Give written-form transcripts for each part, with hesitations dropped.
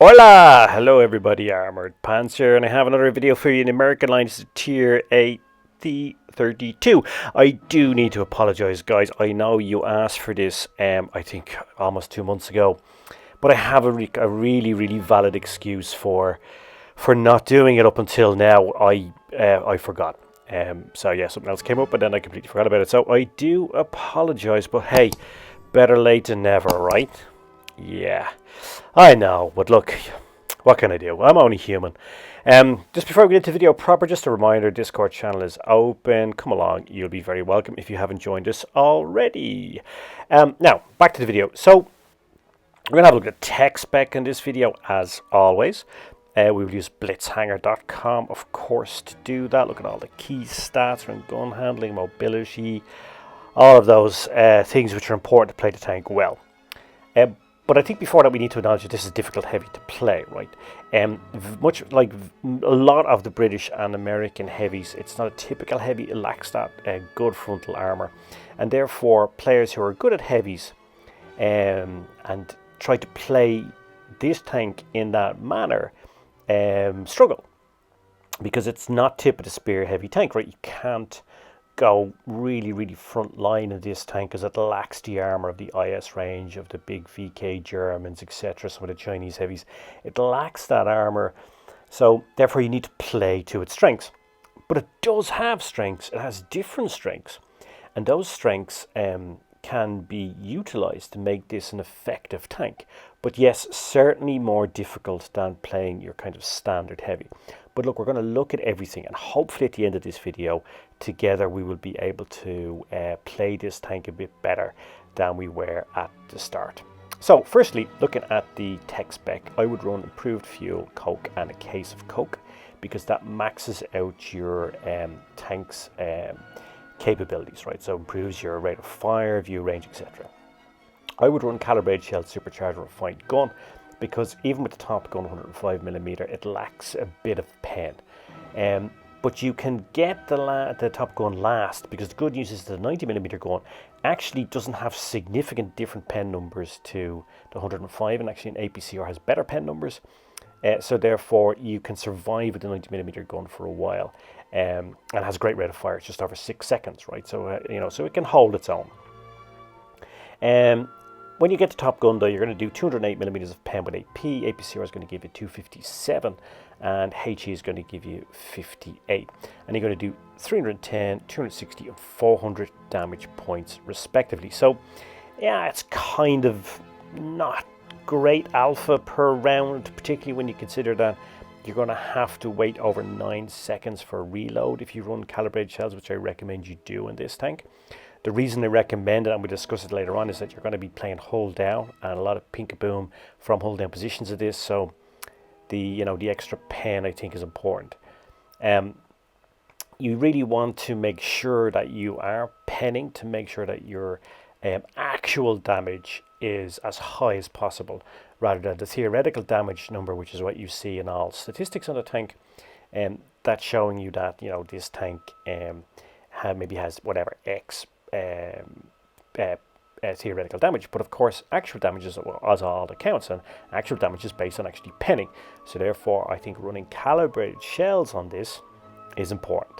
Hola! Hello everybody, Armored Pants here, and I have another video for you in the American line. It's a Tier 8 T32. I do need to apologise, guys. I know you asked for this, I think almost 2 months ago, but I have a really valid excuse for not doing it up until now. I forgot. So yeah, something else came up, and then I completely forgot about it. So I do apologise, but hey, better late than never, right? Yeah, I know, but look, what can I do? I'm only human. Just before we get into the video proper, just a reminder, Discord channel is open. Come along, you'll be very welcome if you haven't joined us already. Now, back to the video. So, we're going to have a look at tech spec in this video, as always. We will use blitzhanger.com, of course, to do that. Look at all the key stats around gun handling, mobility, all of those things which are important to play the tank well. But I think before that we need to acknowledge that this is difficult heavy to play, right? Much like a lot of the British and American heavies, it's not a typical heavy. It lacks that good frontal armour. And therefore, players who are good at heavies and try to play this tank in that manner struggle. Because it's not tip of the spear heavy tank, right? You can't go really front line of this tank because it lacks the armor of the IS range of the big VK Germans, etc. Some of the Chinese heavies. It lacks that armor, so therefore you need to play to its strengths. But it does have strengths. It has different strengths, and those strengths can be utilized to make this an effective tank. But yes, certainly more difficult than playing your kind of standard heavy. But look, we're going to look at everything, and hopefully at the end of this video, together we will be able to play this tank a bit better than we were at the start. So firstly, looking at the tech spec, I would run improved fuel, Coke, and a case of Coke, because that maxes out your tank's capabilities, right? So improves your rate of fire, view range, etc. I would run calibrated shell, supercharged, refined gun, because even with the top gun 105mm, it lacks a bit of pen. But you can get the top gun last, because the good news is the 90mm gun actually doesn't have significant different pen numbers to the 105, and actually an APCR has better pen numbers. So therefore you can survive with the 90mm gun for a while, and has a great rate of fire. It's just over 6 seconds, right? So so it can hold its own. When you get to Top Gun, though, you're going to do 208mm of pen with AP. APCR is going to give you 257, and HE is going to give you 58. And you're going to do 310, 260, and 400 damage points, respectively. So, yeah, it's kind of not great alpha per round, particularly when you consider that you're going to have to wait over 9 seconds for a reload if you run calibrated shells, which I recommend you do in this tank. The reason I recommend it, and we'll discuss it later on, is that you're going to be playing hull down, and a lot of pink-a-boom from hull down positions of this, so the extra pen, I think, is important. You really want to make sure that you are penning to make sure that your actual damage is as high as possible, rather than the theoretical damage number, which is what you see in all statistics on the tank. That's showing you that this tank maybe has whatever X theoretical damage, but of course actual damage is as all that counts, and actual damage is based on actually penning. So therefore I think running calibrated shells on this is important.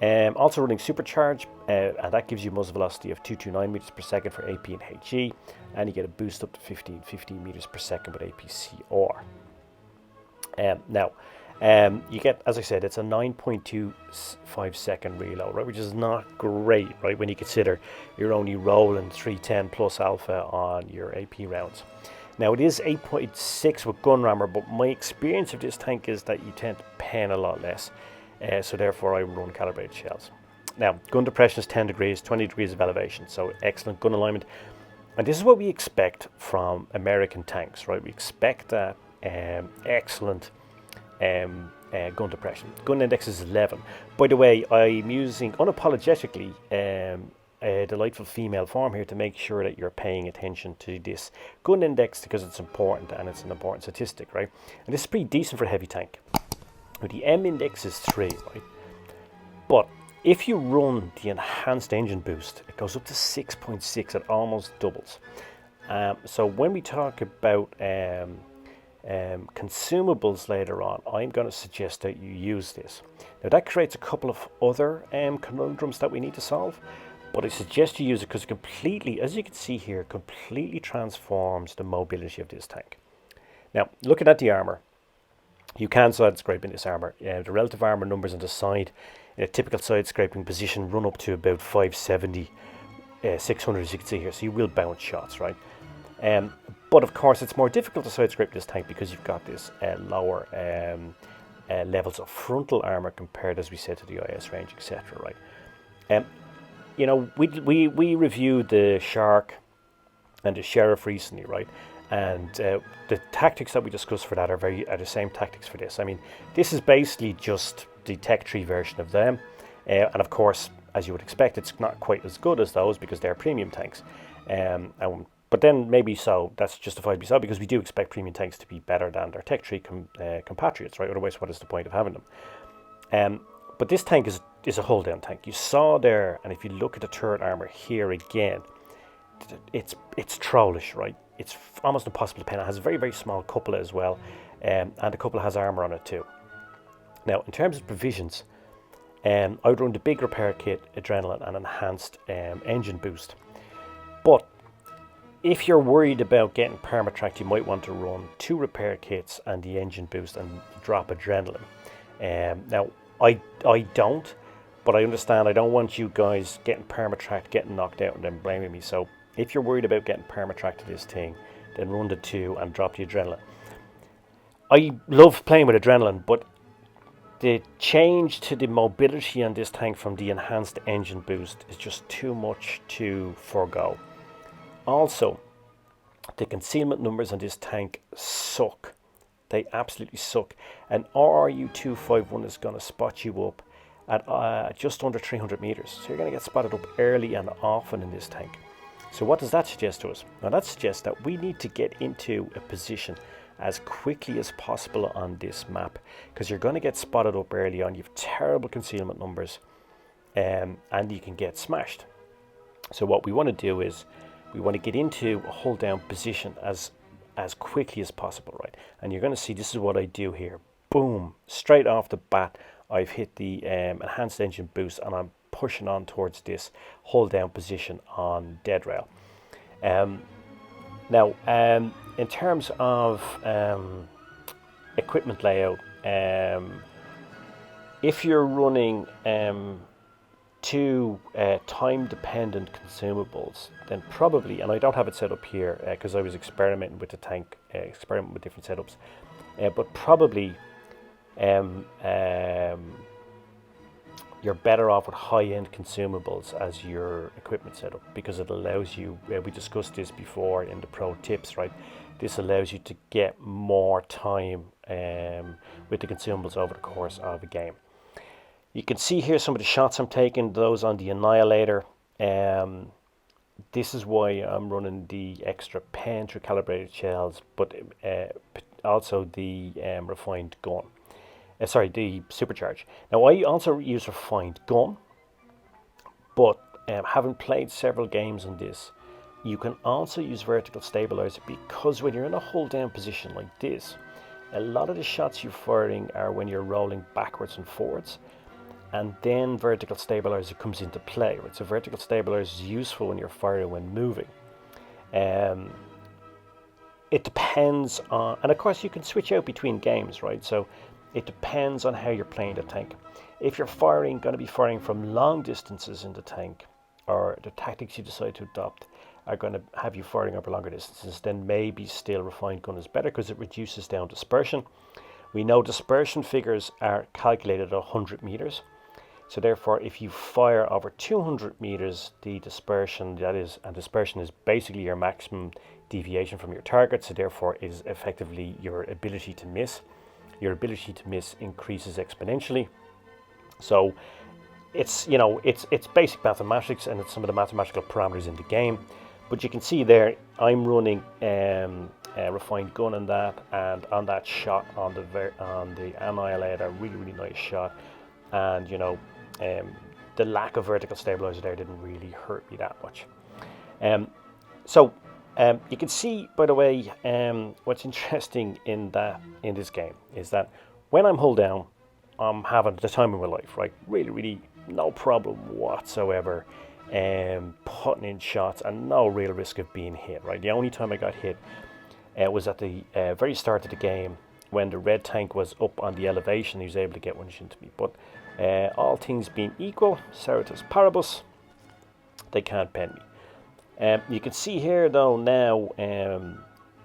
Also running supercharge, and that gives you muzzle velocity of 229 meters per second for AP and HE, and you get a boost up to 15 meters per second with APCR. Now you get, as I said, it's a 9.25 second reload, right, which is not great, right, when you consider you're only rolling 310 plus alpha on your AP rounds. Now it is 8.6 with gun rammer, but my experience of this tank is that you tend to pen a lot less, so therefore I run calibrated shells. Now gun depression is 10 degrees, 20 degrees of elevation, so excellent gun alignment, and this is what we expect from American tanks, right? We expect that excellent gun depression. Gun index is 11. By the way, I'm using unapologetically a delightful female form here to make sure that you're paying attention to this gun index, because it's important, and it's an important statistic, right? And this is pretty decent for a heavy tank. The M index is 3, right? But if you run the enhanced engine boost, it goes up to 6.6. It almost doubles. So when we talk about consumables later on, I'm going to suggest that you use this. Now that creates a couple of other conundrums that we need to solve, but I suggest you use it because it completely, as you can see here, completely transforms the mobility of this tank. Now, looking at the armour, you can side scrape in this armour. The relative armour numbers on the side in a typical side scraping position run up to about 570, 600 as you can see here, so you will bounce shots, right? But of course it's more difficult to side scrape this tank because you've got this lower levels of frontal armour compared, as we said, to the IS range, etc., right? You know, we reviewed the Shark and the Sheriff recently, right? And the tactics that we discussed for that are the same tactics for this. I mean, this is basically just the Tech 3 version of them. And of course, as you would expect, it's not quite as good as those because they're premium tanks. But then maybe so, that's justifiably so, because we do expect premium tanks to be better than their Tech 3 compatriots, right? Otherwise, what is the point of having them? But this tank is a hold down tank. You saw there, and if you look at the turret armor here again, it's trollish, right? It's almost impossible to pin. It has a very, very small cupola as well, and the cupola has armor on it too. Now, in terms of provisions, I would run the big repair kit, adrenaline, and enhanced engine boost. But if you're worried about getting permatracked, you might want to run 2 repair kits and the engine boost and drop adrenaline. Now, I don't, but I understand. I don't want you guys getting permatracked, getting knocked out, and then blaming me. So if you're worried about getting permatracked to this thing, then run the 2 and drop the adrenaline. I love playing with adrenaline, but the change to the mobility on this tank from the enhanced engine boost is just too much to forego. Also, the concealment numbers on this tank suck. They absolutely suck. And RRU-251 is going to spot you up at just under 300 meters. So you're going to get spotted up early and often in this tank. So what does that suggest to us? Now that suggests that we need to get into a position as quickly as possible on this map, because you're going to get spotted up early on. You have terrible concealment numbers, and you can get smashed. So what we want to do is we want to get into a hold down position as quickly as possible, right? And you're going to see this is what I do here. Boom, straight off the bat, I've hit the enhanced engine boost, and I'm pushing on towards this hold down position on dead rail. Now, in terms of equipment layout, if you're running 2 time-dependent consumables, then probably, and I don't have it set up here because I was experimenting with the tank, experimenting with different setups, but probably you're better off with high-end consumables as your equipment setup, because it allows you, we discussed this before in the pro tips, right? This allows you to get more time with the consumables over the course of a game. You can see here some of the shots I'm taking, those on the Annihilator. This is why I'm running the extra pen through calibrated shells, but also the refined gun. The supercharge. Now I also use refined gun, but having played several games on this, you can also use vertical stabilizer, because when you're in a hold down position like this, a lot of the shots you're firing are when you're rolling backwards and forwards, and then vertical stabilizer comes into play, right? So vertical stabilizer is useful when you're firing when moving. It depends on, and of course you can switch out between games, right? So it depends on how you're playing the tank. If you're going to be firing from long distances in the tank, or the tactics you decide to adopt are going to have you firing over longer distances, then maybe still refined gun is better because it reduces down dispersion. We know dispersion figures are calculated at 100 meters. So therefore, if you fire over 200 meters, the dispersion, dispersion is basically your maximum deviation from your target. So therefore is effectively your ability to miss. Your ability to miss increases exponentially. So it's basic mathematics, and it's some of the mathematical parameters in the game. But you can see there, I'm running refined gun on that, and on that shot on the Annihilator, really nice shot. And the lack of vertical stabilizer there didn't really hurt me that much. So You can see, by the way, what's interesting in this game is that when I'm hull down, I'm having the time of my life, right? Really, really no problem whatsoever, putting in shots and no real risk of being hit, right? The only time I got hit was at the very start of the game when the red tank was up on the elevation. He was able to get one into me, but all things being equal, Certus Paribus, they can't pen me. You can see here though now,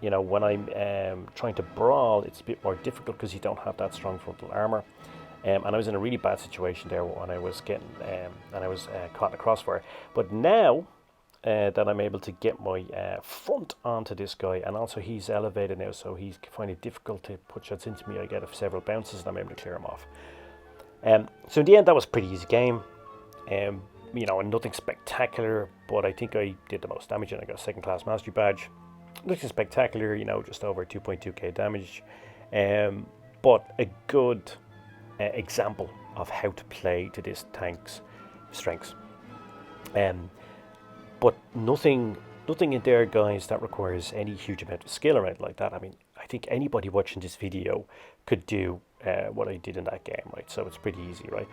you know, when I'm trying to brawl, it's a bit more difficult because you don't have that strong frontal armor. And I was in a really bad situation there when I was getting, and I was caught in a crossfire. But now that I'm able to get my front onto this guy, and also he's elevated now, so he's finding it difficult to put shots into me. I get several bounces and I'm able to clear him off. So in the end, that was a pretty easy game. You know, nothing spectacular, but I think I did the most damage and I got a second class mastery badge. Nothing spectacular, you know, just over 2.2k damage, but a good example of how to play to this tank's strengths. But nothing in there, guys, that requires any huge amount of skill or anything like that. I mean, I think anybody watching this video could do what I did in that game, right? So it's pretty easy, right?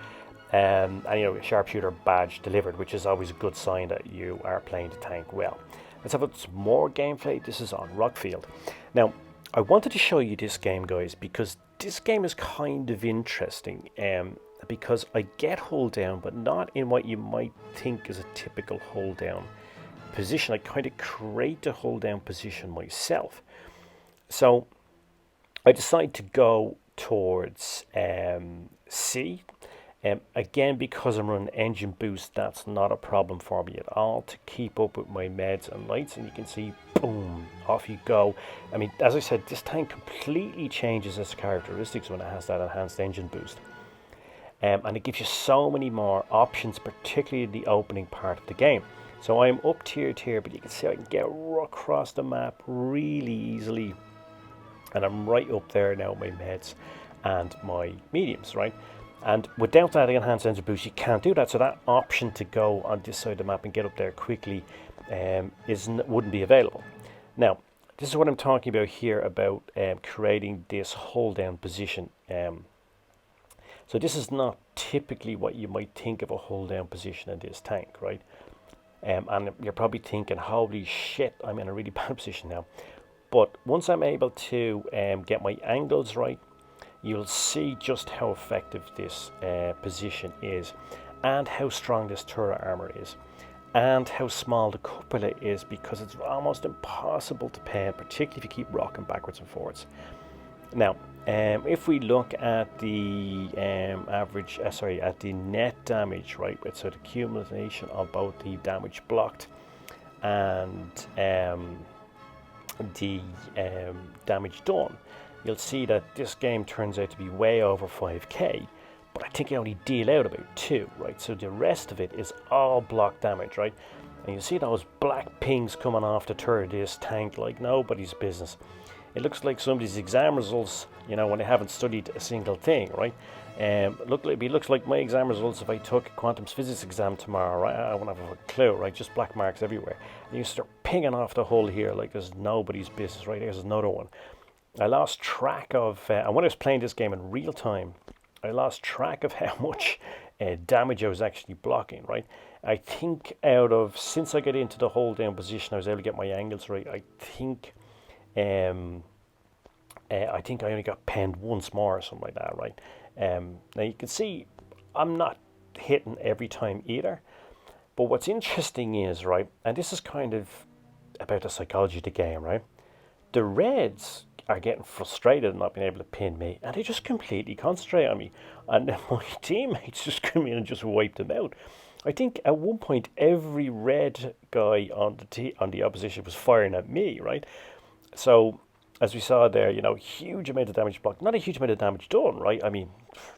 And you know, sharpshooter badge delivered, which is always a good sign that you are playing the tank well. Let's have some more gameplay. This is on Rockfield. Now, I wanted to show you this game, guys, because this game is kind of interesting. Because I get hold down, but not in what you might think is a typical hold down position. I kind of create the hold down position myself. So I decided to go towards C. Again, because I'm running engine boost, that's not a problem for me at all to keep up with my meds and lights. And you can see, boom, off you go. I mean, as I said, this tank completely changes its characteristics when it has that enhanced engine boost. And it gives you so many more options, particularly in the opening part of the game. So I'm up tier, but you can see I can get across the map really easily. And I'm right up there now, my meds and my mediums, right? And without that enhanced engine boost, you can't do that. So that option to go on this side of the map and get up there quickly wouldn't be available. Now, this is what I'm talking about here about creating this hold down position. So this is not typically what you might think of a hold down position in this tank, right? And you're probably thinking, holy shit, I'm in a really bad position now. But once I'm able to get my angles right, you'll see just how effective this position is, and how strong this turret armor is, and how small the cupola is, because it's almost impossible to pen, particularly if you keep rocking backwards and forwards. Now, if we look at the at the net damage, right? So the accumulation of both the damage blocked and the damage done, you'll see that this game turns out to be way over 5k, but I think I only deal out about 2, right? So the rest of it is all block damage, right? And you see those black pings coming off the turret of this tank like nobody's business. It looks like somebody's exam results, you know, when they haven't studied a single thing, right? It looks like my exam results if I took a quantum physics exam tomorrow, right? I won't have a clue, right? Just black marks everywhere. And you start pinging off the hull here like there's nobody's business, right? Here's another one. I lost track of, and when I was playing this game in real time, I lost track of how much damage I was actually blocking, right? I think since I got into the hold down position, I was able to get my angles right. I think I only got penned once more or something like that, right? Now you can see I'm not hitting every time either, but what's interesting is, right, and this is kind of about the psychology of the game, right? The Reds are getting frustrated and not being able to pin me, and they just completely concentrate on me, and then my teammates just come in and just wipe them out. I think at one point every red guy on the opposition was firing at me, right? So as we saw there, you know, huge amount of damage blocked, not a huge amount of damage done, right? I mean,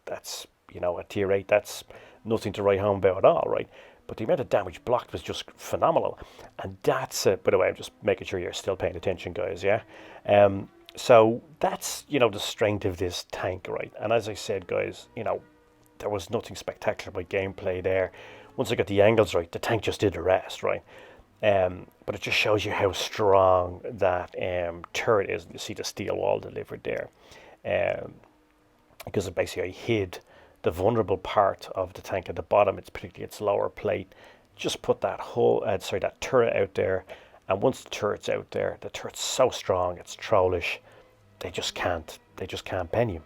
that's, you know, at tier 8, that's nothing to write home about at all, right? But the amount of damage blocked was just phenomenal. And that's it. By the way, I'm just making sure you're still paying attention, guys, yeah? So that's, you know, the strength of this tank, right? And as I said, guys, you know, there was nothing spectacular about gameplay there. Once I got the angles right, the tank just did the rest, right? But it just shows you how strong that turret is. You see the steel wall delivered there, because basically I hid the vulnerable part of the tank at the bottom. It's particularly its lower plate. Just put that that turret out there, and once the turret's out there, the turret's so strong, it's trollish. They just can't pen you.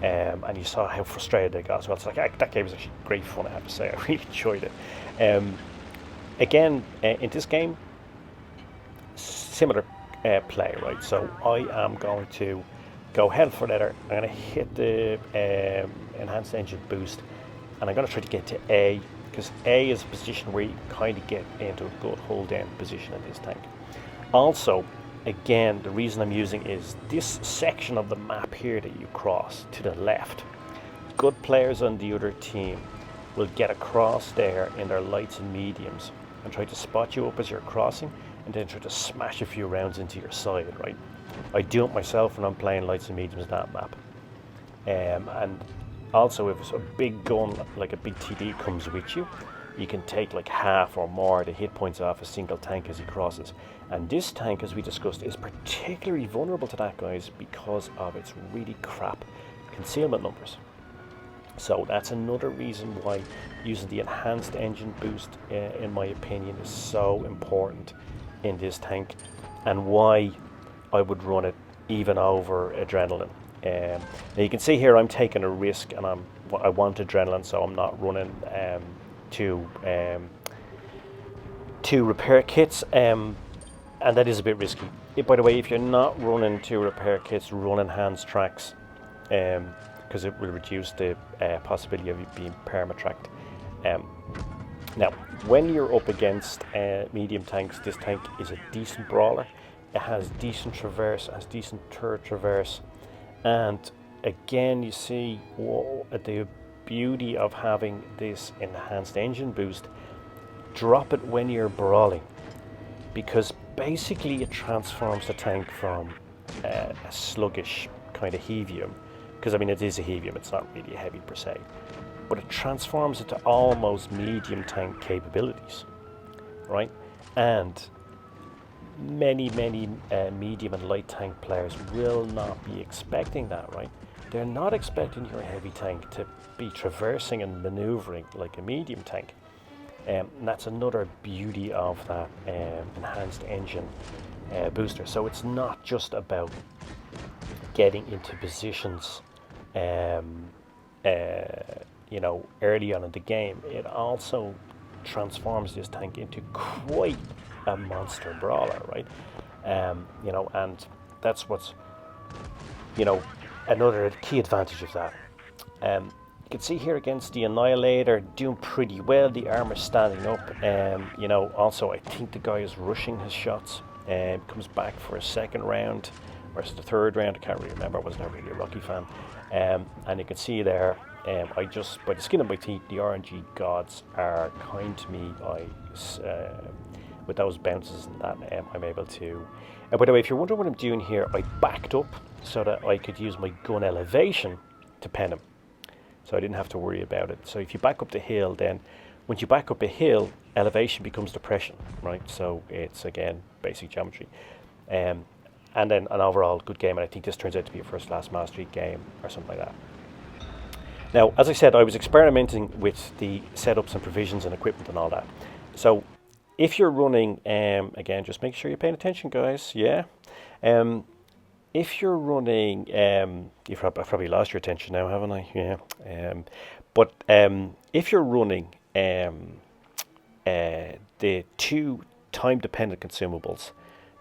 And you saw how frustrated they got as well. So that game was actually great fun, I have to say. I really enjoyed it. Again, in this game, similar play, right? So I am going to go hell for leather. I'm going to hit the enhanced engine boost, and I'm going to try to get to A, because A is a position where you kind of get into a good hold down position in this tank. Also, again, the reason I'm using is this section of the map here that you cross to the left. Good players on the other team will get across there in their lights and mediums and try to spot you up as you're crossing, and then try to smash a few rounds into your side, right? I do it myself when I'm playing lights and mediums that map. And also, if a big gun like a big TD comes with you, you can take like half or more the hit points off a single tank as he crosses. And this tank, as we discussed, is particularly vulnerable to that, guys, because of its really crap concealment numbers. So that's another reason why using the enhanced engine boost, in my opinion, is so important in this tank, and why I would run it even over adrenaline. Now you can see here I'm taking a risk, and I want adrenaline, so I'm not running two repair kits, and that is a bit risky. By the way, if you're not running 2 repair kits, run enhanced tracks, because it will reduce the possibility of you being perma-tracked. Now, when you're up against medium tanks, this tank is a decent brawler. It has decent traverse, has decent turret traverse, and again, you see the beauty of having this enhanced engine boost. Drop it when you're brawling, because basically it transforms the tank from a sluggish kind of heavium, because I mean it is a heavium, it's not really a heavy per se, but it transforms it to almost medium tank capabilities, right? And many medium and light tank players will not be expecting that, right? They're not expecting your heavy tank to be traversing and maneuvering like a medium tank. And that's another beauty of that enhanced engine booster. So it's not just about getting into positions early on in the game. It also transforms this tank into quite a monster brawler, right? And that's what's another key advantage of that. You can see here against the Annihilator doing pretty well. The armor standing up. Also I think the guy is rushing his shots. Comes back for a second round versus the third round. I can't really remember. I wasn't really a Rocky fan. And you can see there, I just, by the skin of my teeth, the RNG gods are kind to me. With those bounces and that, I'm able to. By the way, if you're wondering what I'm doing here, I backed up so that I could use my gun elevation to pen him, so I didn't have to worry about it. So if you back up the hill, then once you back up a hill, elevation becomes depression, right? So it's again basic geometry, and then an overall good game. And I think this turns out to be a first class mastery game or something like that. Now, as I said, I was experimenting with the setups and provisions and equipment and all that. So if you're running, again, just make sure you're paying attention, guys. Yeah. If you're running, I've probably lost your attention now, haven't I? Yeah. But if you're running the 2 time-dependent consumables,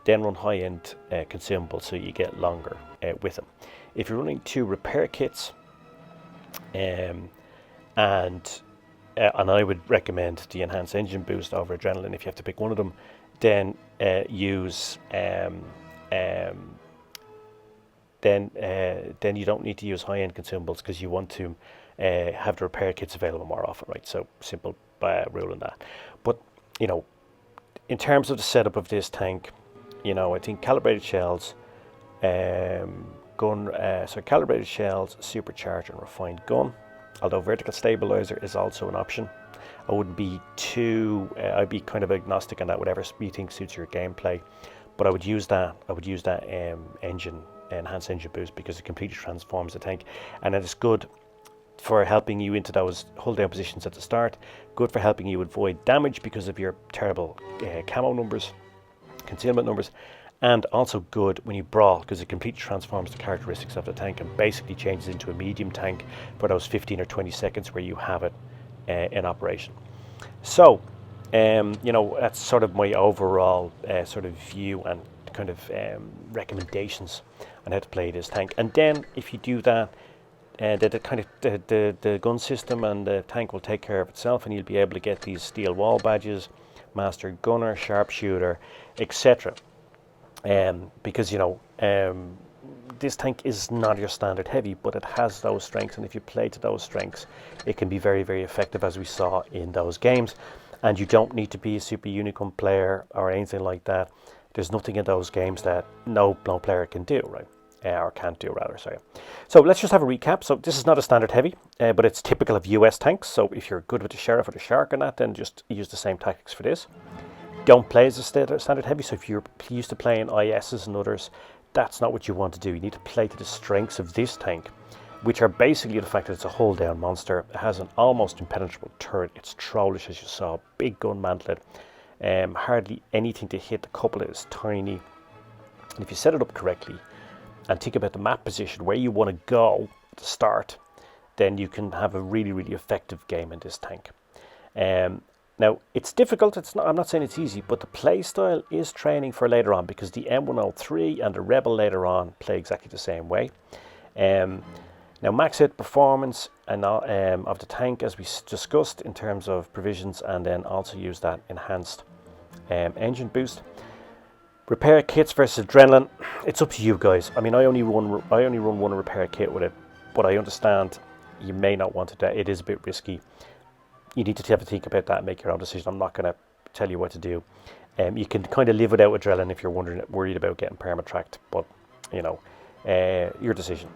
then run high-end consumables so you get longer with them. If you're running 2 repair kits, and I would recommend the enhanced engine boost over adrenaline. If you have to pick one of them, then use then you don't need to use high-end consumables, because you want to have the repair kits available more often, right? So simple rule in that. But in terms of the setup of this tank, I think calibrated shells, calibrated shells, supercharged and refined gun, although vertical stabilizer is also an option. I wouldn't be too, I'd be kind of agnostic on that, whatever you think suits your gameplay. But I would use that enhanced engine boost, because it completely transforms the tank, and it is good for helping you into those hold down positions at the start, good for helping you avoid damage because of your terrible camo numbers, concealment numbers, and also good when you brawl, because it completely transforms the characteristics of the tank and basically changes into a medium tank for those 15 or 20 seconds where you have it in operation. So you know, that's sort of my overall sort of view and kind of recommendations on how to play this tank. And then if you do that, the gun system and the tank will take care of itself, and you'll be able to get these steel wall badges, master gunner, sharpshooter, etc. Because, you know, this tank is not your standard heavy, but it has those strengths, and if you play to those strengths, it can be very, very effective, as we saw in those games. And you don't need to be a super unicorn player or anything like that. There's nothing in those games that no player can do, right? Or can't do, rather, sorry. So let's just have a recap. So this is not a standard heavy, but it's typical of US tanks. So if you're good with the Sheriff or the Shark or that, then just use the same tactics for this. Don't play as a standard heavy. So if you're used to playing ISs and others, that's not what you want to do. You need to play to the strengths of this tank, which are basically the fact that it's a hold down monster. It has an almost impenetrable turret. It's trollish, as you saw, big gun mantlet, hardly anything to hit. The couplet is tiny. And if you set it up correctly and think about the map position where you want to go at the start, then you can have a really, really effective game in this tank. Now, it's difficult. I'm not saying it's easy, but the play style is training for later on, because the M103 and the Rebel later on play exactly the same way. Now, max hit performance and of the tank, as we discussed, in terms of provisions, and then also use that enhanced engine boost. Repair kits versus adrenaline. It's up to you guys. I mean, I only run one repair kit with it, but I understand you may not want to do that. It is a bit risky. You need to have to think about that and make your own decision. I'm not going to tell you what to do. You can kind of live without adrenaline if you're worried about getting perma-tracked, but you know, your decision.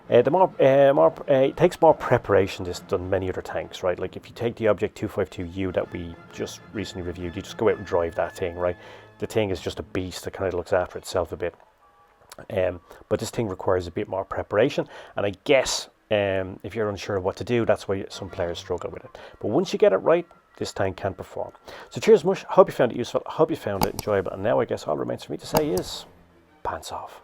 It takes more preparation than many other tanks, right? Like if you take the Object 252U that we just recently reviewed, you just go out and drive that thing, right? The thing is just a beast that kind of looks after itself a bit. But this thing requires a bit more preparation, and I guess if you're unsure of what to do, that's why some players struggle with it. But once you get it right, this tank can perform. So cheers, Mush. I hope you found it useful. I hope you found it enjoyable. And now I guess all remains for me to say is pants off.